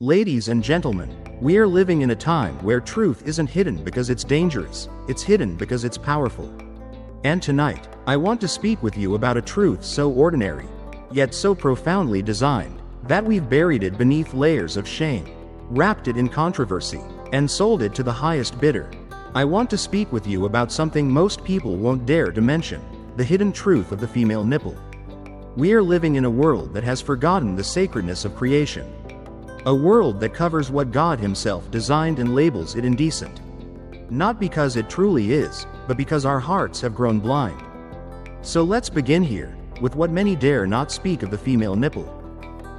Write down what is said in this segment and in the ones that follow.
Ladies and gentlemen, we are living in a time where truth isn't hidden because it's dangerous, it's hidden because it's powerful. And tonight, I want to speak with you about a truth so ordinary, yet so profoundly designed, that we've buried it beneath layers of shame, wrapped it in controversy, and sold it to the highest bidder. I want to speak with you about something most people won't dare to mention, the hidden truth of the female nipple. We are living in a world that has forgotten the sacredness of creation. A world that covers what God Himself designed and labels it indecent. Not because it truly is, but because our hearts have grown blind. So let's begin here, with what many dare not speak of the female nipple.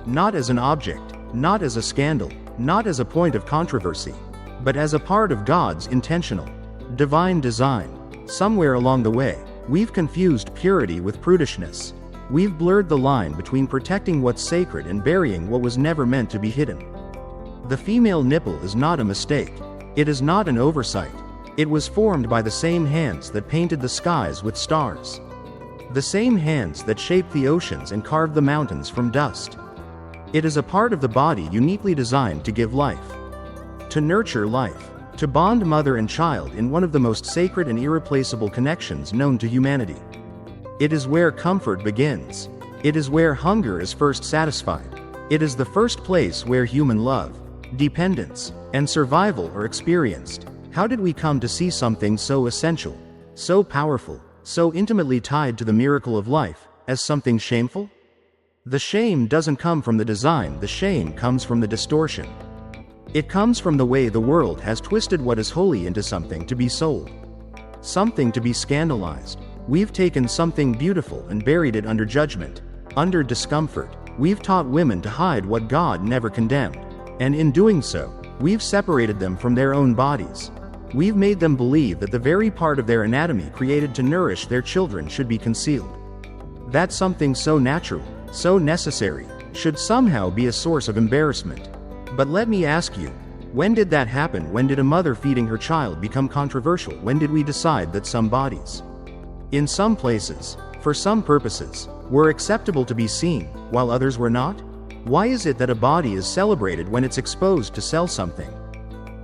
Not as an object, not as a scandal, not as a point of controversy, but as a part of God's intentional, divine design. Somewhere along the way, we've confused purity with prudishness. We've blurred the line between protecting what's sacred and burying what was never meant to be hidden. The female nipple is not a mistake. It is not an oversight. It was formed by the same hands that painted the skies with stars. The same hands that shaped the oceans and carved the mountains from dust. It is a part of the body uniquely designed to give life. To nurture life. To bond mother and child in one of the most sacred and irreplaceable connections known to humanity. It is where comfort begins. It is where hunger is first satisfied. It is the first place where human love, dependence, and survival are experienced. How did we come to see something so essential, so powerful, so intimately tied to the miracle of life, as something shameful? The shame doesn't come from the design, the shame comes from the distortion. It comes from the way the world has twisted what is holy into something to be sold. Something to be scandalized. We've taken something beautiful and buried it under judgment, under discomfort. We've taught women to hide what God never condemned. And in doing so, we've separated them from their own bodies. We've made them believe that the very part of their anatomy created to nourish their children should be concealed. That something so natural, so necessary, should somehow be a source of embarrassment. But let me ask you, when did that happen? When did a mother feeding her child become controversial? When did we decide that some bodies, in some places, for some purposes, were acceptable to be seen, while others were not? Why is it that a body is celebrated when it's exposed to sell something,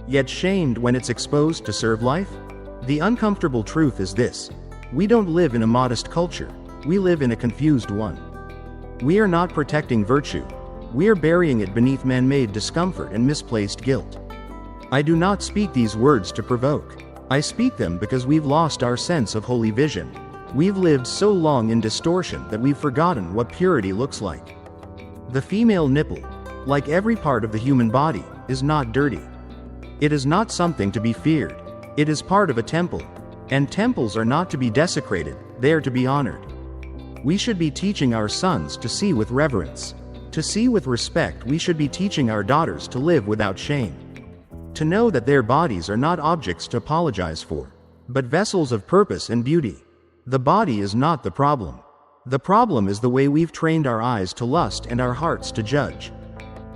yet shamed when it's exposed to serve life? The uncomfortable truth is this: we don't live in a modest culture, we live in a confused one. We are not protecting virtue, we are burying it beneath man-made discomfort and misplaced guilt. I do not speak these words to provoke. I speak them because we've lost our sense of holy vision. We've lived so long in distortion that we've forgotten what purity looks like. The female nipple, like every part of the human body, is not dirty. It is not something to be feared. It is part of a temple. And temples are not to be desecrated, they are to be honored. We should be teaching our sons to see with reverence. To see with respect. We should be teaching our daughters to live without shame. To know that their bodies are not objects to apologize for, but vessels of purpose and beauty. The body is not the problem. The problem is the way we've trained our eyes to lust and our hearts to judge.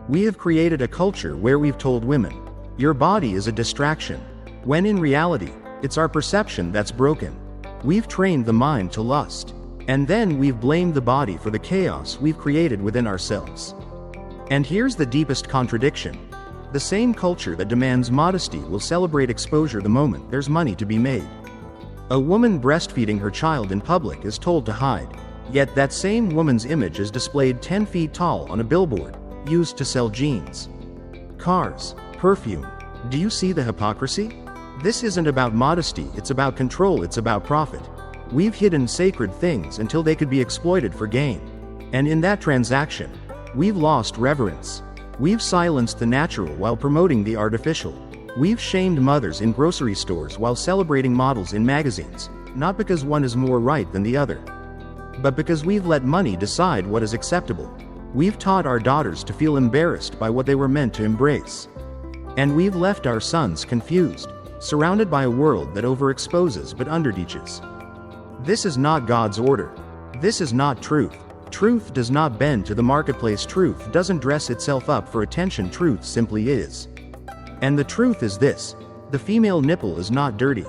We have created a culture where we've told women, your body is a distraction, when in reality, it's our perception that's broken. We've trained the mind to lust, and then we've blamed the body for the chaos we've created within ourselves. And here's the deepest contradiction. The same culture that demands modesty will celebrate exposure the moment there's money to be made. A woman breastfeeding her child in public is told to hide, yet that same woman's image is displayed 10 feet tall on a billboard, used to sell jeans, cars, perfume. Do you see the hypocrisy? This isn't about modesty, it's about control, it's about profit. We've hidden sacred things until they could be exploited for gain. And in that transaction, we've lost reverence. We've silenced the natural while promoting the artificial. We've shamed mothers in grocery stores while celebrating models in magazines, not because one is more right than the other, but because we've let money decide what is acceptable. We've taught our daughters to feel embarrassed by what they were meant to embrace. And we've left our sons confused, surrounded by a world that overexposes but underteaches. This is not God's order. This is not truth. Truth does not bend to the marketplace. Truth doesn't dress itself up for attention. Truth simply is. And the truth is this: the female nipple is not dirty.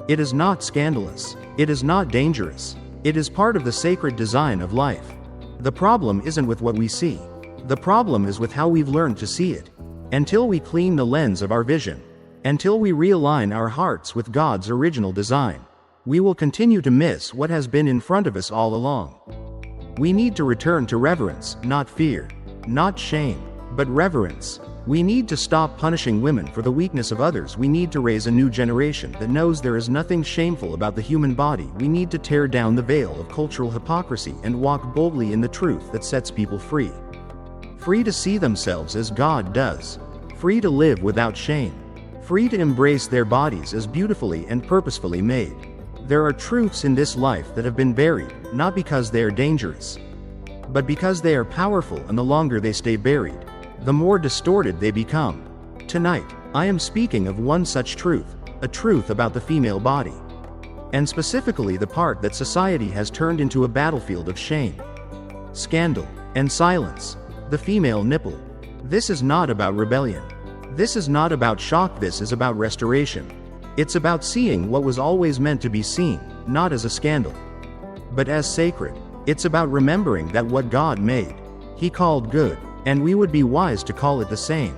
It is not scandalous. It is not dangerous. It is part of the sacred design of life. The problem isn't with what we see. The problem is with how we've learned to see it. Until we clean the lens of our vision, until we realign our hearts with God's original design, we will continue to miss what has been in front of us all along. We need to return to reverence, not fear, not shame, but reverence. We need to stop punishing women for the weakness of others. We need to raise a new generation that knows there is nothing shameful about the human body. We need to tear down the veil of cultural hypocrisy and walk boldly in the truth that sets people free. Free to see themselves as God does. Free to live without shame. Free to embrace their bodies as beautifully and purposefully made. There are truths in this life that have been buried, not because they are dangerous, but because they are powerful, and the longer they stay buried, the more distorted they become. Tonight, I am speaking of one such truth, a truth about the female body, and specifically the part that society has turned into a battlefield of shame, scandal, and silence: the female nipple. This is not about rebellion. This is not about shock. This is about restoration. It's about seeing what was always meant to be seen, not as a scandal, but as sacred. It's about remembering that what God made, He called good, and we would be wise to call it the same.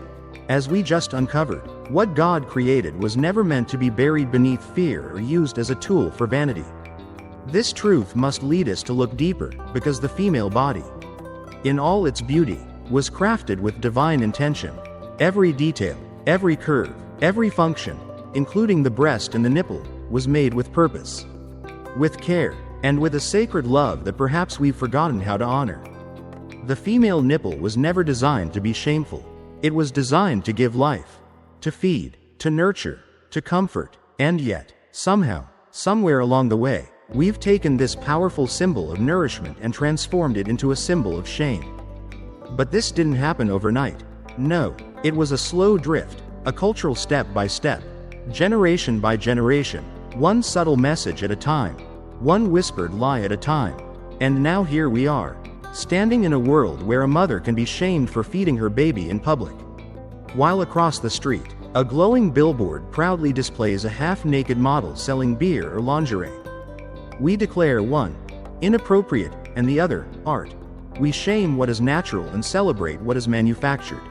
As we just uncovered, what God created was never meant to be buried beneath fear or used as a tool for vanity. This truth must lead us to look deeper, because the female body, in all its beauty, was crafted with divine intention. Every detail, every curve, every function, including the breast and the nipple, was made with purpose, with care, and with a sacred love that perhaps we've forgotten how to honor. The female nipple was never designed to be shameful. It was designed to give life, to feed, to nurture, to comfort, and yet, somehow, somewhere along the way, we've taken this powerful symbol of nourishment and transformed it into a symbol of shame. But this didn't happen overnight. No, it was a slow drift, a cultural step by step, generation by generation, one subtle message at a time, one whispered lie at a time. And now here we are, standing in a world where a mother can be shamed for feeding her baby in public, while across the street, a glowing billboard proudly displays a half-naked model selling beer or lingerie. We declare one inappropriate and the other art. We shame what is natural and celebrate what is manufactured.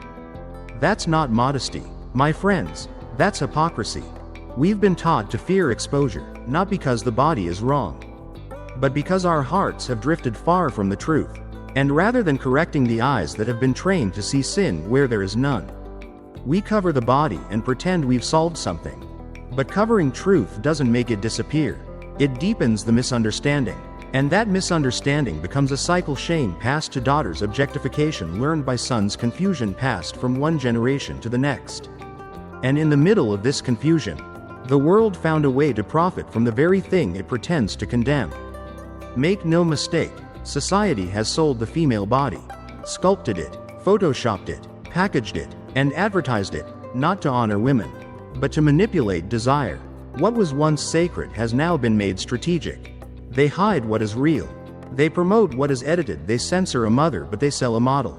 That's not modesty, my friends. That's hypocrisy. We've been taught to fear exposure, not because the body is wrong, but because our hearts have drifted far from the truth. And rather than correcting the eyes that have been trained to see sin where there is none, we cover the body and pretend we've solved something. But covering truth doesn't make it disappear. It deepens the misunderstanding. And that misunderstanding becomes a cycle: shame passed to daughters, objectification learned by sons, confusion passed from one generation to the next. And in the middle of this confusion, the world found a way to profit from the very thing it pretends to condemn. Make no mistake, society has sold the female body, sculpted it, photoshopped it, packaged it, and advertised it, not to honor women, but to manipulate desire. What was once sacred has now been made strategic. They hide what is real. They promote what is edited. They censor a mother, but they sell a model.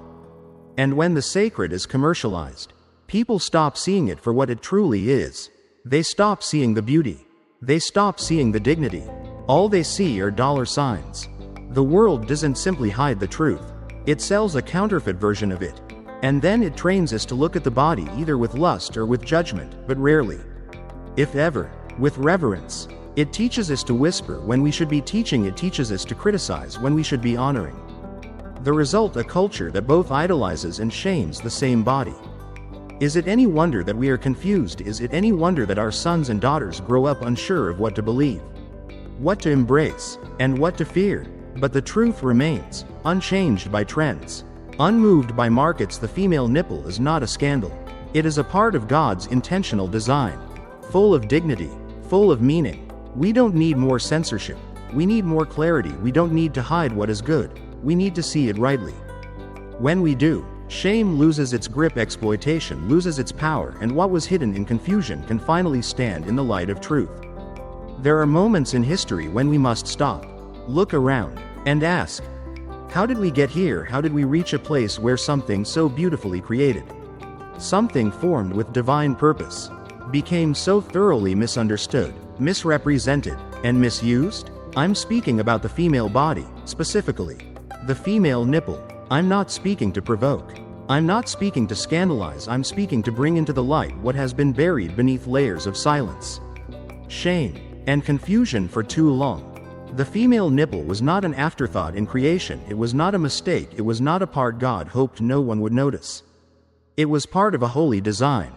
And when the sacred is commercialized, people stop seeing it for what it truly is. They stop seeing the beauty. They stop seeing the dignity. All they see are dollar signs. The world doesn't simply hide the truth. It sells a counterfeit version of it. And then it trains us to look at the body either with lust or with judgment, but rarely, if ever, with reverence. It teaches us to whisper when we should be teaching. It teaches us to criticize when we should be honoring. The result: a culture that both idolizes and shames the same body. Is it any wonder that we are confused? Is it any wonder that our sons and daughters grow up unsure of what to believe, what to embrace, and what to fear? But the truth remains, unchanged by trends, unmoved by markets. The female nipple is not a scandal. It is a part of God's intentional design, full of dignity, full of meaning. We don't need more censorship. We need more clarity. We don't need to hide what is good. We need to see it rightly. When we do, shame loses its grip, exploitation loses its power, and what was hidden in confusion can finally stand in the light of truth. There are moments in history when we must stop, look around, and ask, how did we get here? How did we reach a place where something so beautifully created, something formed with divine purpose, became so thoroughly misunderstood, misrepresented, and misused? I'm speaking about the female body, specifically the female nipple. I'm not speaking to provoke. I'm not speaking to scandalize, I'm speaking to bring into the light what has been buried beneath layers of silence, shame, and confusion for too long. The female nipple was not an afterthought in creation, it was not a mistake, it was not a part God hoped no one would notice. It was part of a holy design.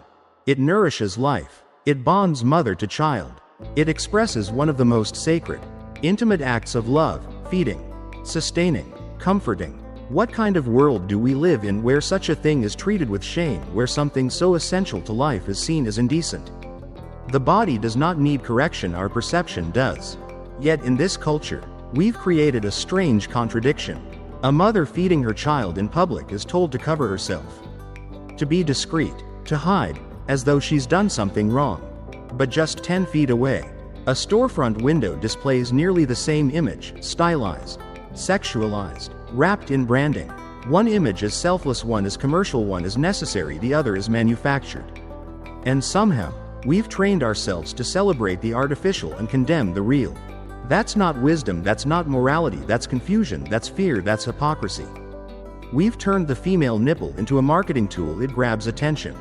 It nourishes life. It bonds mother to child. It expresses one of the most sacred, intimate acts of love, feeding, sustaining, comforting. What kind of world do we live in where such a thing is treated with shame, where something so essential to life is seen as indecent? The body does not need correction, our perception does. Yet in this culture, we've created a strange contradiction. A mother feeding her child in public is told to cover herself, to be discreet, to hide, as though she's done something wrong. But just 10 feet away, a storefront window displays nearly the same image, stylized, sexualized, wrapped in branding. One image is selfless, one is commercial, one is necessary, the other is manufactured. And somehow, we've trained ourselves to celebrate the artificial and condemn the real. That's not wisdom, that's not morality, that's confusion, that's fear, that's hypocrisy. We've turned the female nipple into a marketing tool. It grabs attention.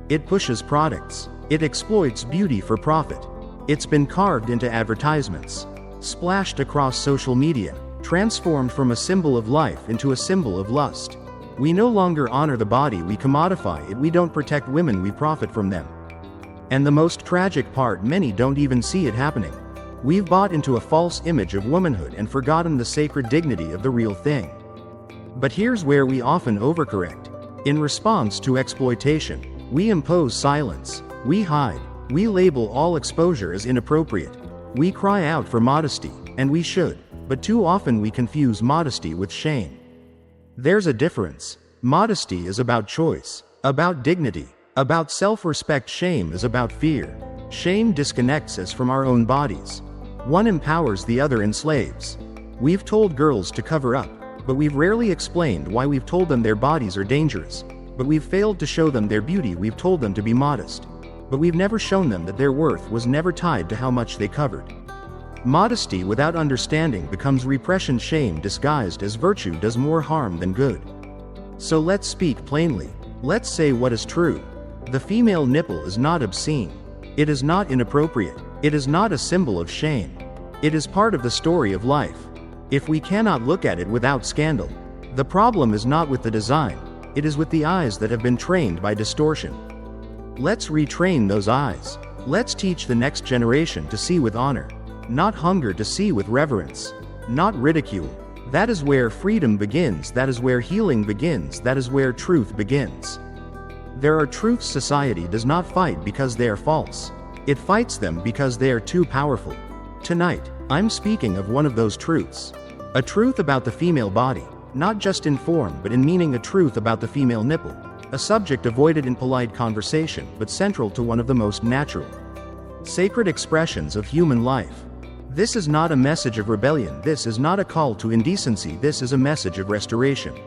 It pushes products. It exploits beauty for profit. It's been carved into advertisements, splashed across social media, transformed from a symbol of life into a symbol of lust. We no longer honor the body, we commodify it. We don't protect women, we profit from them. And the most tragic part, many don't even see it happening. We've bought into a false image of womanhood and forgotten the sacred dignity of the real thing. But here's where we often overcorrect. In response to exploitation, we impose silence. We hide. We label all exposure as inappropriate. We cry out for modesty, and we should, but too often we confuse modesty with shame. There's a difference. Modesty is about choice, about dignity, about self-respect. Shame is about fear. Shame disconnects us from our own bodies. One empowers, the other enslaves. We've told girls to cover up, but we've rarely explained why. We've told them their bodies are dangerous, but we've failed to show them their beauty. We've told them to be modest, but we've never shown them that their worth was never tied to how much they covered. Modesty without understanding becomes repression. Shame disguised as virtue does more harm than good. So let's speak plainly. Let's say what is true. The female nipple is not obscene. It is not inappropriate. It is not a symbol of shame. It is part of the story of life. If we cannot look at it without scandal, the problem is not with the design, it is with the eyes that have been trained by distortion. Let's retrain those eyes. Let's teach the next generation to see with honor, not hunger, to see with reverence, not ridicule. That is where freedom begins, that is where healing begins, that is where truth begins. There are truths society does not fight because they are false. It fights them because they are too powerful. Tonight, I'm speaking of one of those truths. A truth about the female body, not just in form but in meaning, a truth about the female nipple, a subject avoided in polite conversation but central to one of the most natural, sacred expressions of human life. This is not a message of rebellion, this is not a call to indecency, this is a message of restoration.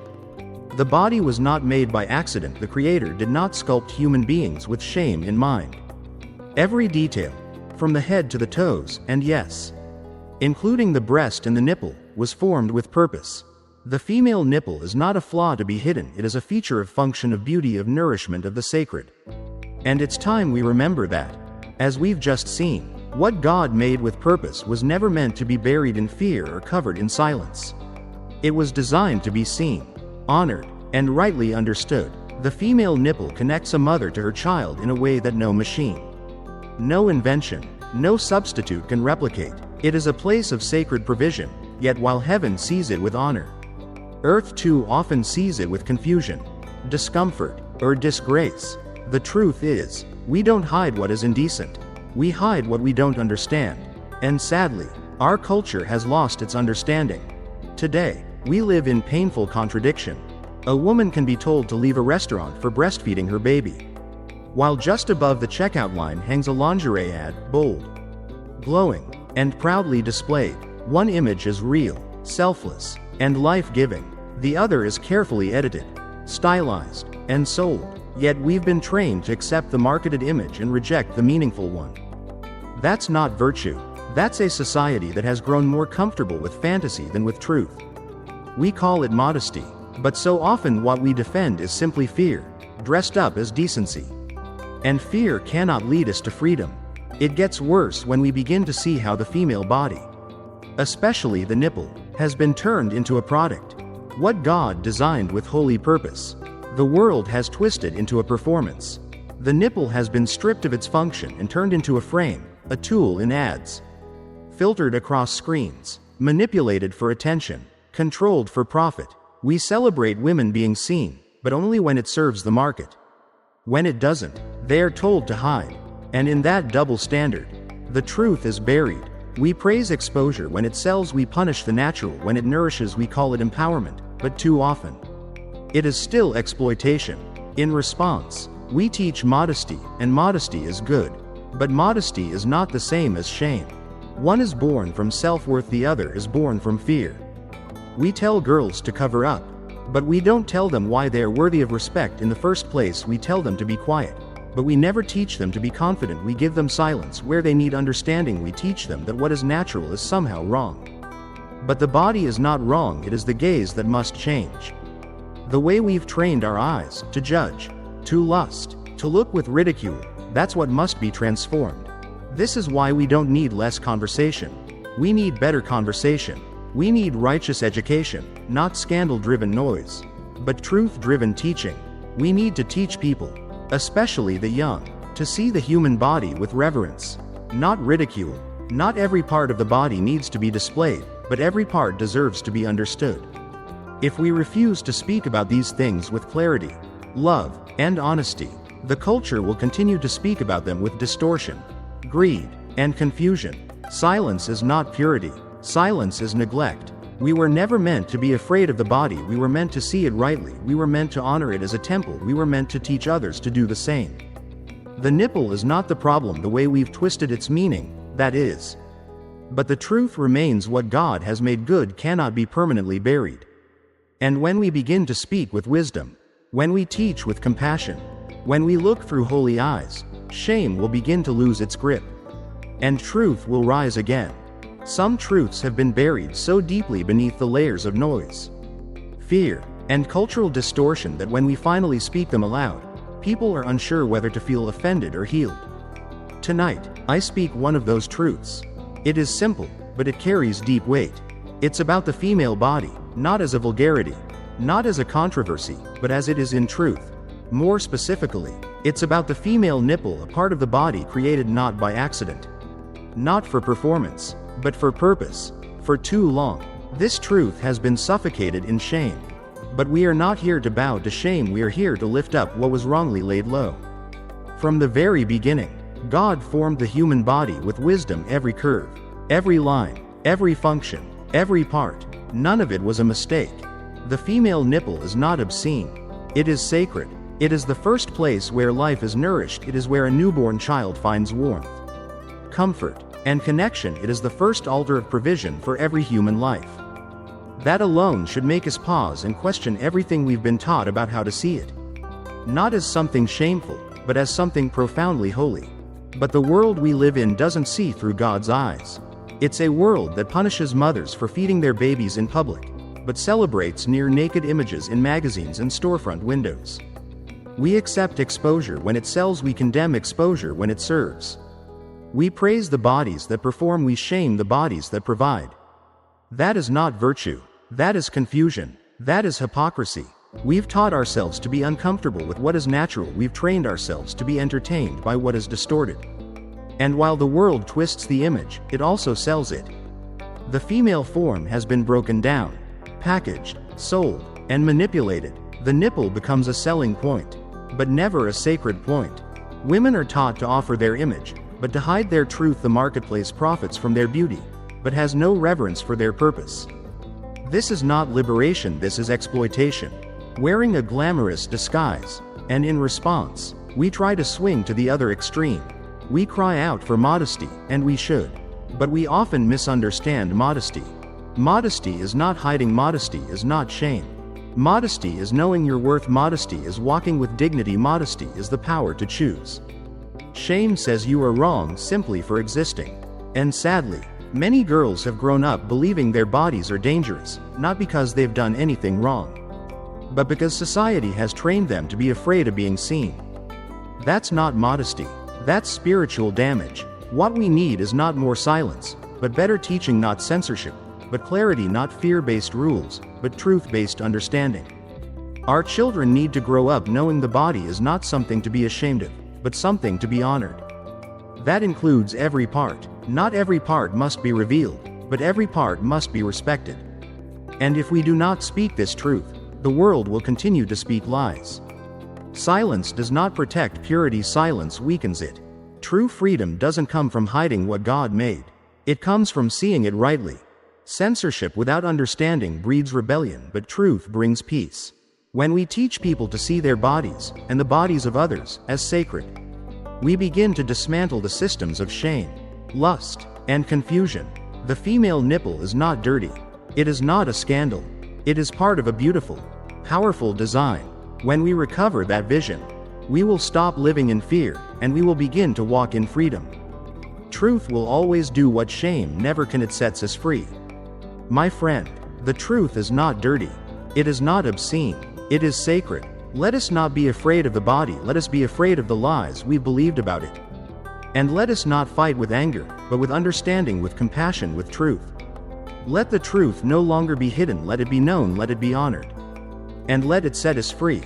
The body was not made by accident, the Creator did not sculpt human beings with shame in mind. Every detail, from the head to the toes, and yes, including the breast and the nipple, was formed with purpose. The female nipple is not a flaw to be hidden, it is a feature of function, of beauty, of nourishment, of the sacred. And it's time we remember that. As we've just seen, what God made with purpose was never meant to be buried in fear or covered in silence. It was designed to be seen, honored, and rightly understood. The female nipple connects a mother to her child in a way that no machine, no invention, no substitute can replicate. It is a place of sacred provision, yet while heaven sees it with honor, earth too often sees it with confusion, discomfort, or disgrace. The truth is, we don't hide what is indecent. We hide what we don't understand. And sadly, our culture has lost its understanding. Today, we live in painful contradiction. A woman can be told to leave a restaurant for breastfeeding her baby, while just above the checkout line hangs a lingerie ad, bold, glowing, and proudly displayed. One image is real, selfless, and life-giving. The other is carefully edited, stylized, and sold. Yet we've been trained to accept the marketed image and reject the meaningful one. That's not virtue. That's a society that has grown more comfortable with fantasy than with truth. We call it modesty. But so often what we defend is simply fear, dressed up as decency. And fear cannot lead us to freedom. It gets worse when we begin to see how the female body, especially the nipple, has been turned into a product. What God designed with holy purpose, the world has twisted into a performance. The nipple has been stripped of its function and turned into a frame, a tool in ads, filtered across screens, manipulated for attention, controlled for profit. We celebrate women being seen, but only when it serves the market. When it doesn't, they are told to hide. And in that double standard, the truth is buried. We praise exposure when it sells, we punish the natural when it nourishes, we call it empowerment, but too often, it is still exploitation. In response, we teach modesty, and modesty is good. But modesty is not the same as shame. One is born from self-worth, the other is born from fear. We tell girls to cover up, but we don't tell them why they are worthy of respect in the first place. We tell them to be quiet, but we never teach them to be confident. We give them silence where they need understanding. We teach them that what is natural is somehow wrong. But the body is not wrong, it is the gaze that must change. The way we've trained our eyes to judge, to lust, to look with ridicule, that's what must be transformed. This is why we don't need less conversation. We need better conversation. We need righteous education, not scandal-driven noise, but truth-driven teaching. We need to teach people, especially the young, to see the human body with reverence, not ridicule. Not every part of the body needs to be displayed, but every part deserves to be understood. If we refuse to speak about these things with clarity, love, and honesty, the culture will continue to speak about them with distortion, greed, and confusion. Silence is not purity. Silence is neglect. We were never meant to be afraid of the body. We were meant to see it rightly. We were meant to honor it as a temple. We were meant to teach others to do the same. The nipple is not the problem the way we've twisted its meaning, that is. But the truth remains. What God has made good cannot be permanently buried. And when we begin to speak with wisdom, when we teach with compassion, when we look through holy eyes, shame will begin to lose its grip. And truth will rise again. Some truths have been buried so deeply beneath the layers of noise, fear, and cultural distortion that when we finally speak them aloud, people are unsure whether to feel offended or healed. Tonight, I speak one of those truths. It is simple, but it carries deep weight. It's about the female body, not as a vulgarity, not as a controversy, but as it is in truth. More specifically, it's about the female nipple, a part of the body created not by accident, not for performance, but for purpose. For too long, this truth has been suffocated in shame. But we are not here to bow to shame, we are here to lift up what was wrongly laid low. From the very beginning, God formed the human body with wisdom. Every curve, every line, every function, every part, none of it was a mistake. The female nipple is not obscene. It is sacred. It is the first place where life is nourished. It is where a newborn child finds warmth, comfort, and connection. It is the first altar of provision for every human life. That alone should make us pause and question everything we've been taught about how to see it. Not as something shameful, but as something profoundly holy. But the world we live in doesn't see through God's eyes. It's a world that punishes mothers for feeding their babies in public, but celebrates near-naked images in magazines and storefront windows. We accept exposure when it sells, we condemn exposure when it serves. We praise the bodies that perform, we shame the bodies that provide. That is not virtue. That is confusion. That is hypocrisy. We've taught ourselves to be uncomfortable with what is natural. We've trained ourselves to be entertained by what is distorted. And while the world twists the image, it also sells it. The female form has been broken down, packaged, sold, and manipulated. The nipple becomes a selling point, but never a sacred point. Women are taught to offer their image, but to hide their truth. The marketplace profits from their beauty, but has no reverence for their purpose. This is not liberation, this is exploitation. Wearing a glamorous disguise, and in response, we try to swing to the other extreme. We cry out for modesty, and we should. But we often misunderstand modesty. Modesty is not hiding, modesty is not shame. Modesty is knowing your worth, modesty is walking with dignity, modesty is the power to choose. Shame says you are wrong simply for existing. And sadly, many girls have grown up believing their bodies are dangerous, not because they've done anything wrong, but because society has trained them to be afraid of being seen. That's not modesty. That's spiritual damage. What we need is not more silence, but better teaching, not censorship, but clarity, not fear-based rules, but truth-based understanding. Our children need to grow up knowing the body is not something to be ashamed of, but something to be honored. That includes every part. Not every part must be revealed, but every part must be respected. And if we do not speak this truth, the world will continue to speak lies. Silence does not protect purity, silence weakens it. True freedom doesn't come from hiding what God made. It comes from seeing it rightly. Censorship without understanding breeds rebellion, but truth brings peace. When we teach people to see their bodies, and the bodies of others, as sacred, we begin to dismantle the systems of shame, lust, and confusion. The female nipple is not dirty. It is not a scandal. It is part of a beautiful, powerful design. When we recover that vision, we will stop living in fear, and we will begin to walk in freedom. Truth will always do what shame never can. It sets us free. My friend, the truth is not dirty. It is not obscene. It is sacred. Let us not be afraid of the body. Let us be afraid of the lies we believed about it. And let us not fight with anger, but with understanding, with compassion, with truth. Let the truth no longer be hidden. Let it be known. Let it be honored. And let it set us free.